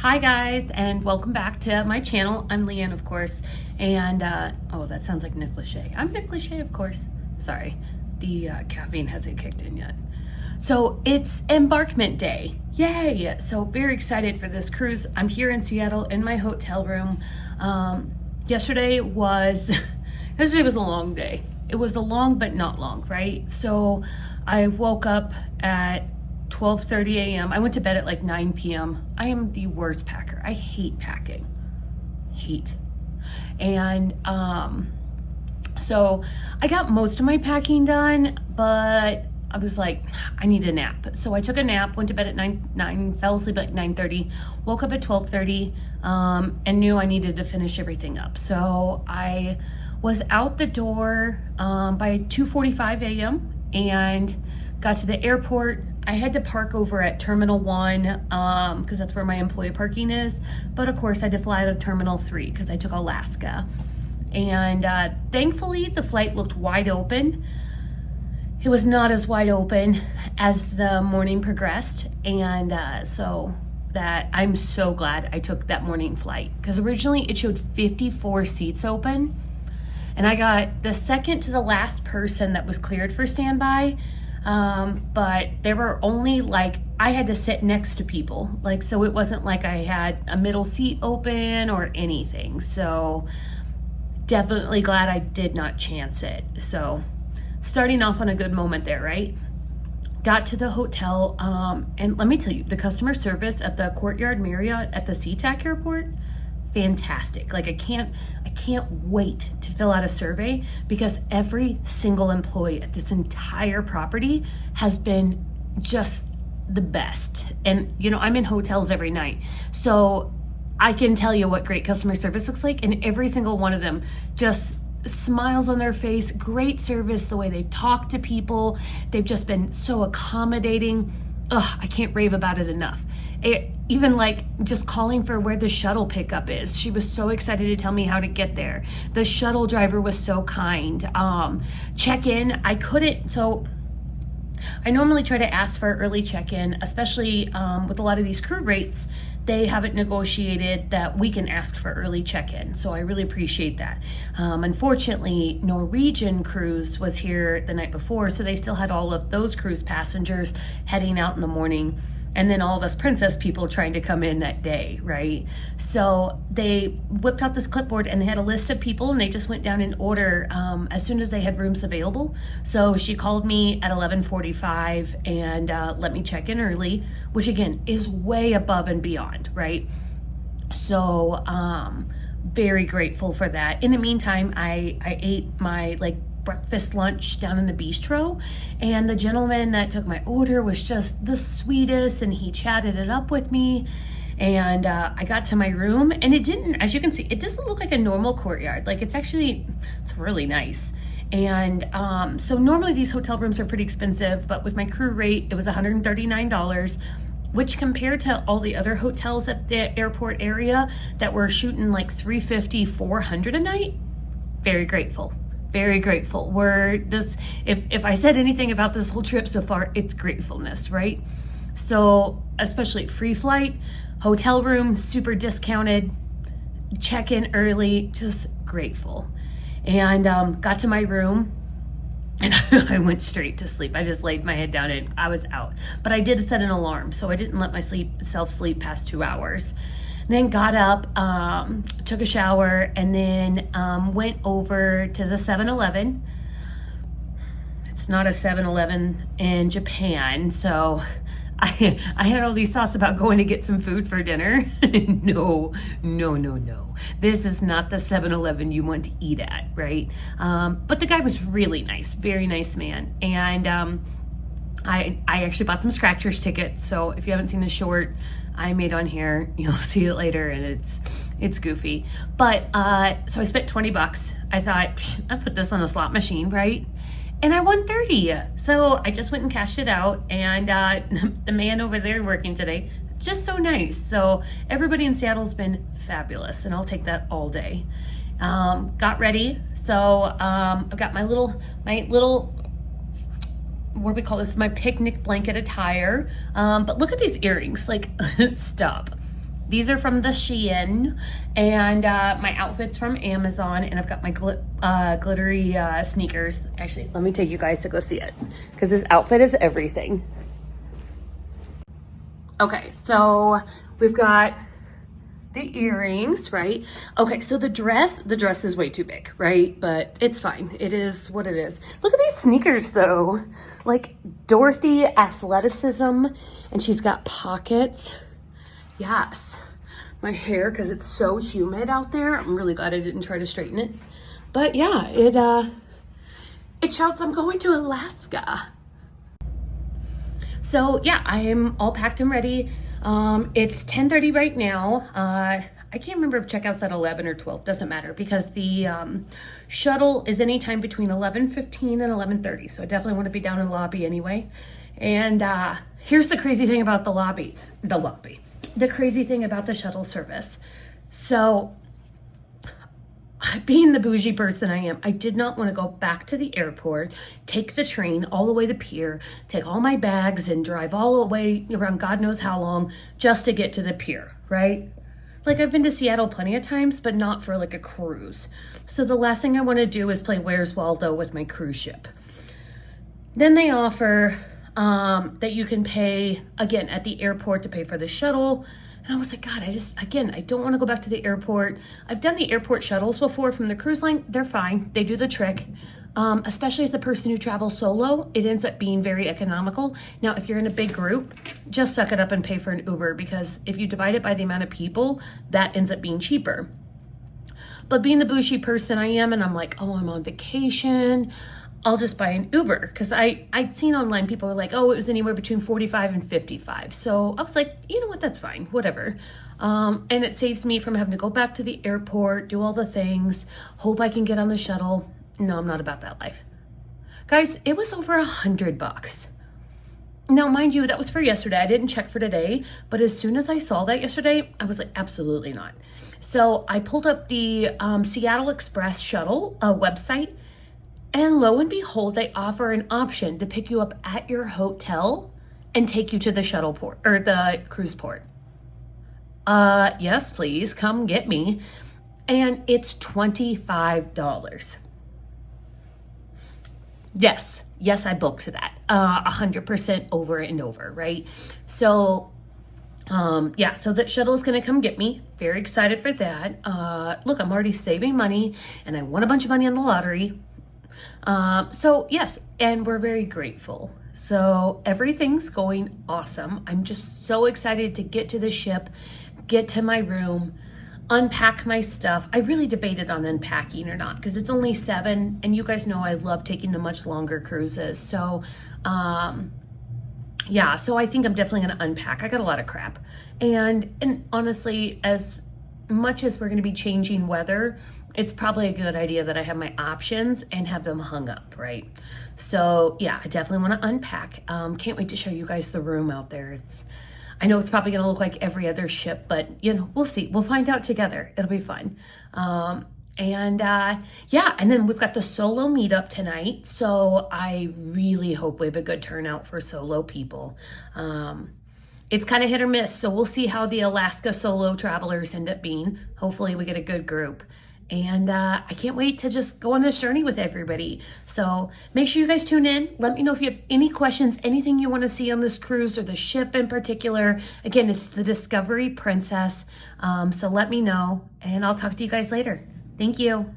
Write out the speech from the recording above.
Hi guys, and welcome back to my channel. I'm Leanne, of course, and oh, that sounds like Nick Lachey. I'm Nick Lachey, of course. Sorry, the caffeine hasn't kicked in yet. So it's embarkment day, yay! So very excited for this cruise. I'm here in Seattle in my hotel room. Yesterday was a long day. It was long but not long, right? So I woke up at 12:30 a.m. I went to bed at like 9 p.m. I am the worst packer. I hate packing. And so I got most of my packing done, but I was like, I need a nap. So I took a nap, went to bed at 9, fell asleep at 9:30, woke up at 12:30, and knew I needed to finish everything up. So I was out the door by 2:45 a.m. and got to the airport. I had to park over at Terminal 1 because that's where my employee parking is. But of course I had to fly to Terminal 3 because I took Alaska. And thankfully the flight looked wide open. It was not as wide open as the morning progressed. And so that I'm so glad I took that morning flight because originally it showed 54 seats open. And I got the second to the last person that was cleared for standby. But there were only I had to sit next to people, so it wasn't like I had a middle seat open or anything. So definitely glad I did not chance it. So starting off on a good moment there, right? Got to the hotel, and let me tell you, the customer service at the Courtyard Marriott at the SeaTac airport, fantastic. I can't wait to fill out a survey because every single employee at this entire property has been just the best. And I'm in hotels every night, so I can tell you what great customer service looks like, and every single one of them just smiles on their face, great service, the way they talk to people, they've just been so accommodating. I can't rave about it enough. Even just calling for where the shuttle pickup is. She was so excited to tell me how to get there. The shuttle driver was so kind. Check-in, I couldn't, so I normally try to ask for early check-in, especially with a lot of these crew rates. They haven't negotiated that we can ask for early check-in, so I really appreciate that. Unfortunately, Norwegian cruise was here the night before, so they still had all of those cruise passengers heading out in the morning, and then all of us princess people trying to come in that day, right? So they whipped out this clipboard and they had a list of people, and they just went down in order as soon as they had rooms available. So she called me at 11:45 and let me check in early, which again is way above and beyond, right? So very grateful for that. In the meantime, I ate my breakfast lunch down in the bistro, and the gentleman that took my order was just the sweetest, and he chatted it up with me. And I got to my room, and it didn't, as you can see, it doesn't look like a normal courtyard. It's really nice. And so normally these hotel rooms are pretty expensive, but with my crew rate, it was $139, which compared to all the other hotels at the airport area that were shooting $350, $400 a night, very grateful. Very grateful. If I said anything about this whole trip so far, it's gratefulness, right? So especially free flight, hotel room, super discounted, check in early, just grateful. And got to my room and I went straight to sleep. I just laid my head down and I was out. But I did set an alarm, so I didn't let myself sleep past 2 hours. Then got up, took a shower, and then went over to the 7-Eleven. It's not a 7-Eleven in Japan, so I had all these thoughts about going to get some food for dinner. No. This is not the 7-Eleven you want to eat at, right? But the guy was really nice, very nice man. And I actually bought some Scratchers tickets, so if you haven't seen the short I made on here, you'll see it later, and it's goofy. But so I spent $20. I thought, I put this on a slot machine, right? And I won 30. So I just went and cashed it out, and the man over there working today, just so nice. So everybody in Seattle's been fabulous, and I'll take that all day. Got ready, so I've got my little what do we call this? My picnic blanket attire. But look at these earrings, stop. These are from the Shein, and my outfit's from Amazon, and I've got my glittery sneakers. Actually, let me take you guys to go see it, because this outfit is everything. Okay, so we've got the earrings, right? Okay, so the dress is way too big, right? But it's fine. It is what it is. Look at these sneakers though. Like Dorothy athleticism, and she's got pockets. Yes. My hair, because it's so humid out there. I'm really glad I didn't try to straighten it. But yeah, it shouts, I'm going to Alaska. So yeah, I'm all packed and ready. It's 10:30 right now. I can't remember if checkout's at 11 or 12, doesn't matter, because the shuttle is anytime between 11:15 and 11:30. So I definitely want to be down in the lobby anyway. And here's the crazy thing about the crazy thing about the shuttle service. So being the bougie person I am, I did not want to go back to the airport, take the train all the way to pier, take all my bags and drive all the way around God knows how long just to get to the pier, right? Like, I've been to Seattle plenty of times, but not for like a cruise. So the last thing I want to do is play Where's Waldo with my cruise ship. Then they offer that you can pay, again, at the airport to pay for the shuttle. And I was like, God, I don't want to go back to the airport. I've done the airport shuttles before from the cruise line. They're fine. They do the trick. Especially as a person who travels solo, it ends up being very economical. Now, if you're in a big group, just suck it up and pay for an Uber, because if you divide it by the amount of people, that ends up being cheaper. But being the bougie person I am, and I'm like, oh, I'm on vacation, I'll just buy an Uber, because I'd seen online people were like, oh, it was anywhere between 45 and 55. So I was like, you know what, that's fine, whatever. And it saves me from having to go back to the airport, do all the things, hope I can get on the shuttle. No, I'm not about that life. Guys, it was over $100. Now, mind you, that was for yesterday. I didn't check for today, but as soon as I saw that yesterday, I was like, absolutely not. So I pulled up the Seattle Express shuttle website, and lo and behold, they offer an option to pick you up at your hotel and take you to the shuttle port or the cruise port. Yes, please come get me. And it's $25. Yes, I booked that 100% over and over, right? So yeah, so that shuttle is going to come get me. Very excited for that. Look, I'm already saving money, and I won a bunch of money on the lottery. So yes, and we're very grateful. So everything's going awesome. I'm just so excited to get to the ship, get to my room, unpack my stuff. I really debated on unpacking or not, because it's only 7, and you guys know I love taking the much longer cruises. So yeah, so I think I'm definitely going to unpack. I got a lot of crap, and honestly, as much as we're going to be changing weather, it's probably a good idea that I have my options and have them hung up, right? So yeah, I definitely want to unpack. Can't wait to show you guys the room out there. I know it's probably going to look like every other ship, but you know, we'll see. We'll find out together. It'll be fun. Yeah, and then we've got the solo meetup tonight. So I really hope we have a good turnout for solo people. It's kind of hit or miss, so we'll see how the Alaska solo travelers end up being. Hopefully we get a good group. And I can't wait to just go on this journey with everybody. So make sure you guys tune in. Let me know if you have any questions, anything you want to see on this cruise or the ship in particular. Again, it's the Discovery Princess. So let me know, and I'll talk to you guys later. Thank you.